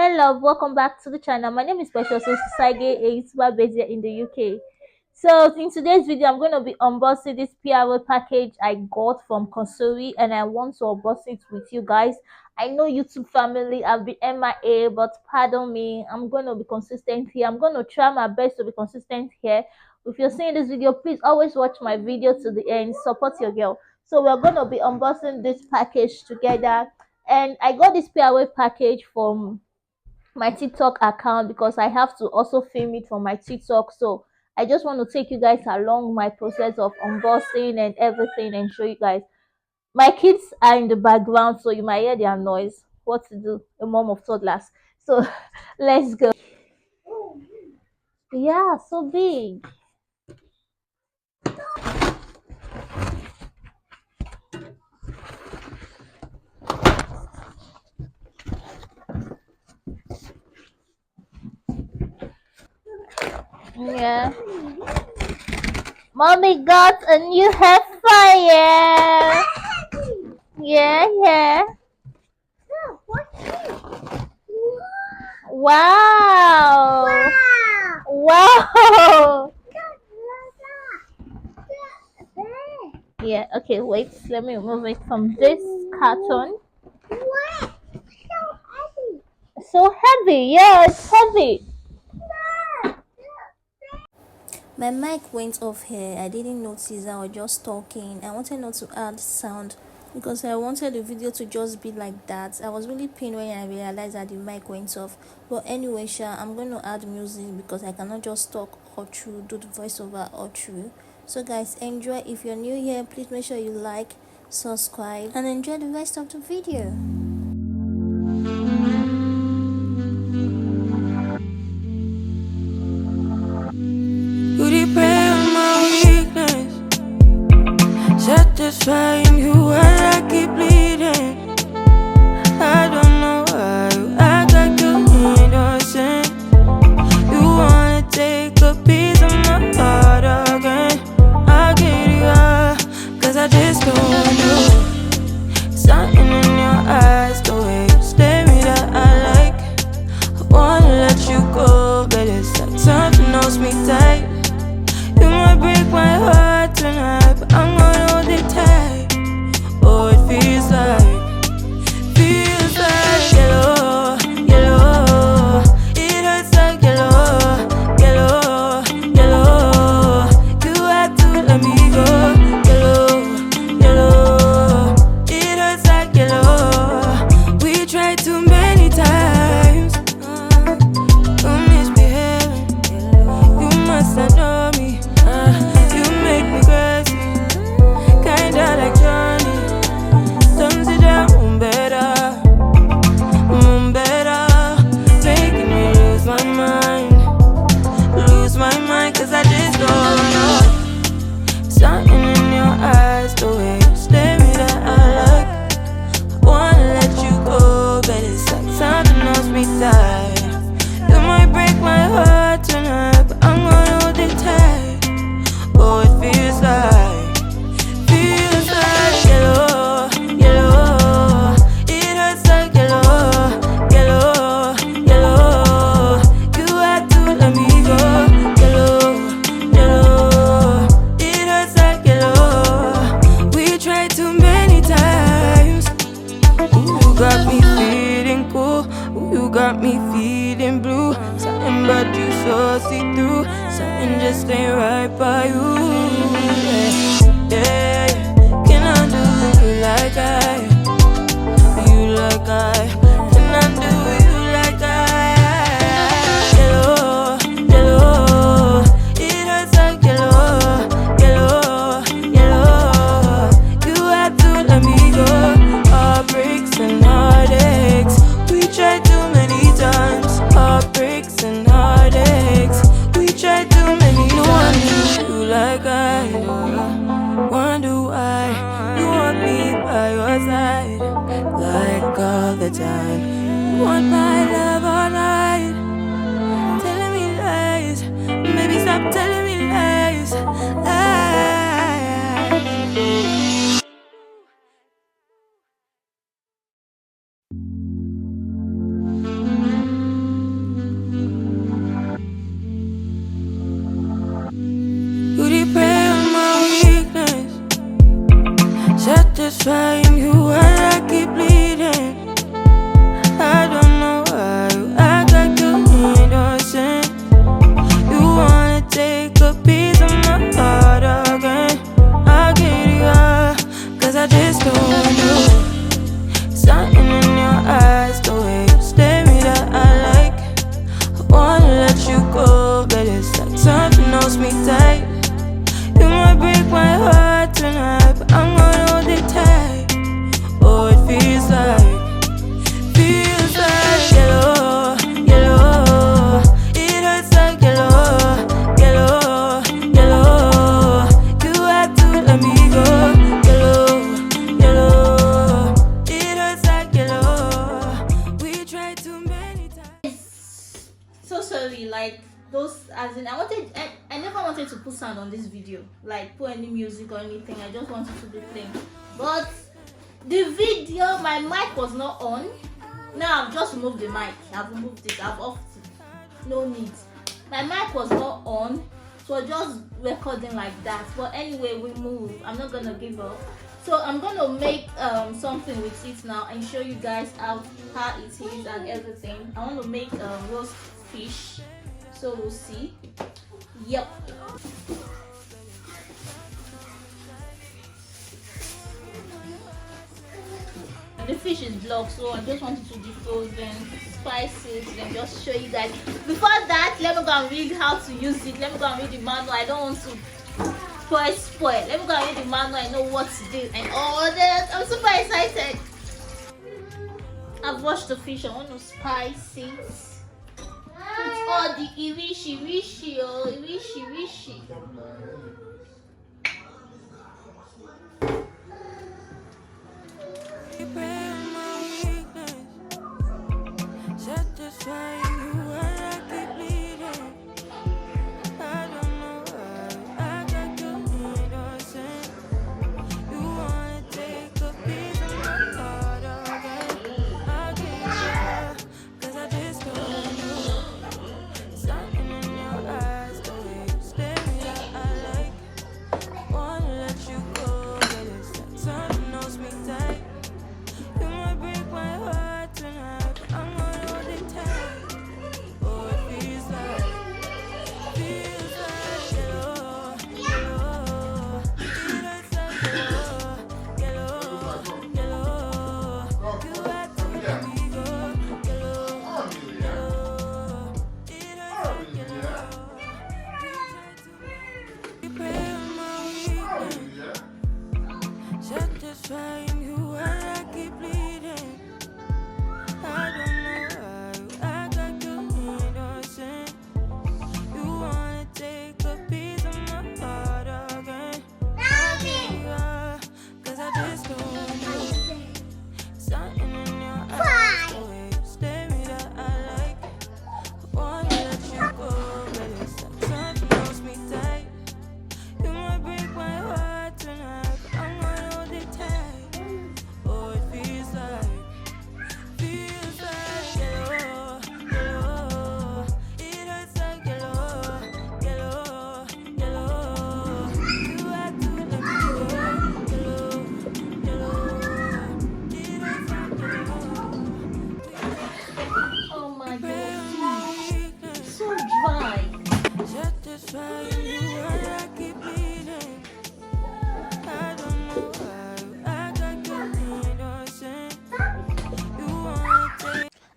Hello, welcome back to the channel. My name is Special Society is based here in the UK. So in today's video, I'm going to be unboxing this PRO package I got from Cosori, and I want to unbox it with you guys. I know YouTube family have been MIA, but pardon me, I'm going to be consistent here. I'm going to try my best to be consistent here. If you're seeing this video, please always watch my video to the end. Support your girl. So we're going to be unboxing this package together, and I got this PRO package from my TikTok account because I have to also film it for my TikTok. So I just want to take you guys along my process of unboxing and everything and show you guys. My kids are in the background, so you might hear their noise. What to do? A mom of toddlers. So let's go. Yeah, so big. Yeah. Mommy got a new hair fryer. Yeah, yeah. Wow. Wow. Yeah, okay, wait. Let me remove it from this carton. So heavy. Yeah, it's heavy. My mic went off here. I didn't notice. I was just talking. I wanted not to add sound because I wanted the video to just be like that. I was really pained when I realized that the mic went off. But anyway, I'm going to add music because I cannot just talk all through, do the voiceover all through. So guys, enjoy. If you're new here, please make sure you like, subscribe, and enjoy the rest of the video. You prey on my weakness, satisfying you while I keep bleeding. I don't know why you act like you're innocent. You wanna take a piece of my heart again. I'll get you out, cause I just don't know. Something in your eyes, the way you stare me that I like. I wanna let you go, but it's like something holds me tight. You might break my heart tonight, but I'm gonna hold it tight. Oh, it feels like yellow, yellow. It hurts like yellow, yellow, yellow. You had to let me go, yellow, yellow. It hurts like yellow. We tried too many times. You misbehaving, you must have known me. You make me crazy, kinda like Johnny. Don't sit down, better, making me lose my mind, cause I just don't know. Something in your eyes, the way you stare me that I like. I wanna let you go, but it's like something else me tight. You might break my heart tonight, but I'm gonna hold it tight. Oh, it feels like yellow, yellow. It hurts like yellow, yellow, yellow. You had to let me go, yellow, yellow. It hurts like yellow. We tried too many times. Ooh, you got me feeling cool. Ooh, you got me feeling blue. Something about you so see-through. Something just ain't right by you. Yeah, can I do you like I? You like I? Can I do you like I? Yellow, yellow. It hurts like yellow, yellow, yellow. You had to let me go. Heartbreaks and heartaches. We tried too many times. Heartbreaks and heartaches. We tried too many times. You like I wonder why you want me by your side, like all the time. You want my love all night, telling me lies. Maybe stop telling me lies. so sorry, like those, as in I never wanted to put sound on this video, like put any music or anything. I just wanted to be plain. But the video, my mic was not on. Now I've just removed the mic. I've removed it. I've offed it. No need. My mic was not on, so just recording like that. But anyway, we move. I'm not gonna give up. So I'm gonna make something with it now and show you guys how it is and everything. I want to make roast fish, so we'll see. Yep. The fish is blocked, so I just wanted to defrost and spice it and just show you guys. Before that, let me go and read how to use it. Let me go and read the manual. I don't want to spoil. Let me go and read the manual. I know what to do and all that. I'm super excited. I've washed the fish. I want to spice it. Put all the irishi, oh, irishi.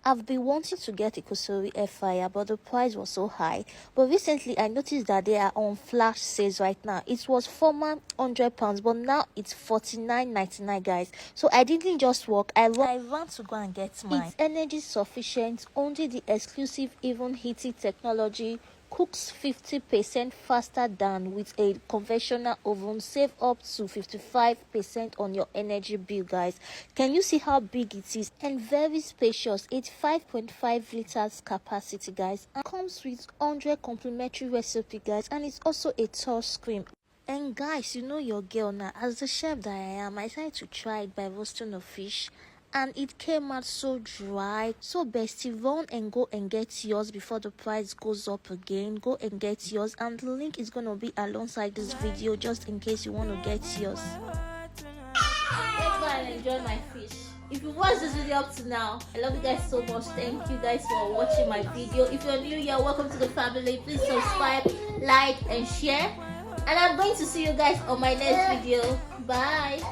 I've been wanting to get a Cosori air fryer, but the price was so high. But recently, I noticed that they are on flash sales right now. It was former £100, but now it's $49.99, guys. So I didn't just walk. I ran to go and get mine. It's energy sufficient, only the exclusive even heating technology. Cooks 50% faster than with a conventional oven. Save up to 55% on your energy bill, guys. Can you see how big it is? And very spacious. It's 5.5 liters capacity, guys. And comes with 100 complimentary recipe, guys. And it's also a touch screen. And guys, you know your girl now. As the chef that I am, I decided to try it by roasting a fish. And it came out so dry. So bestie, run and go and get yours before the price goes up again. Go and get yours, and the link is gonna be alongside this video, just in case you want to get yours. Let's go and enjoy my fish. If you watched this video up to now, I love you guys so much. Thank you guys for watching my video. If you're new here, welcome to the family. Please subscribe, like and share, and I'm going to see you guys on my next video. Bye.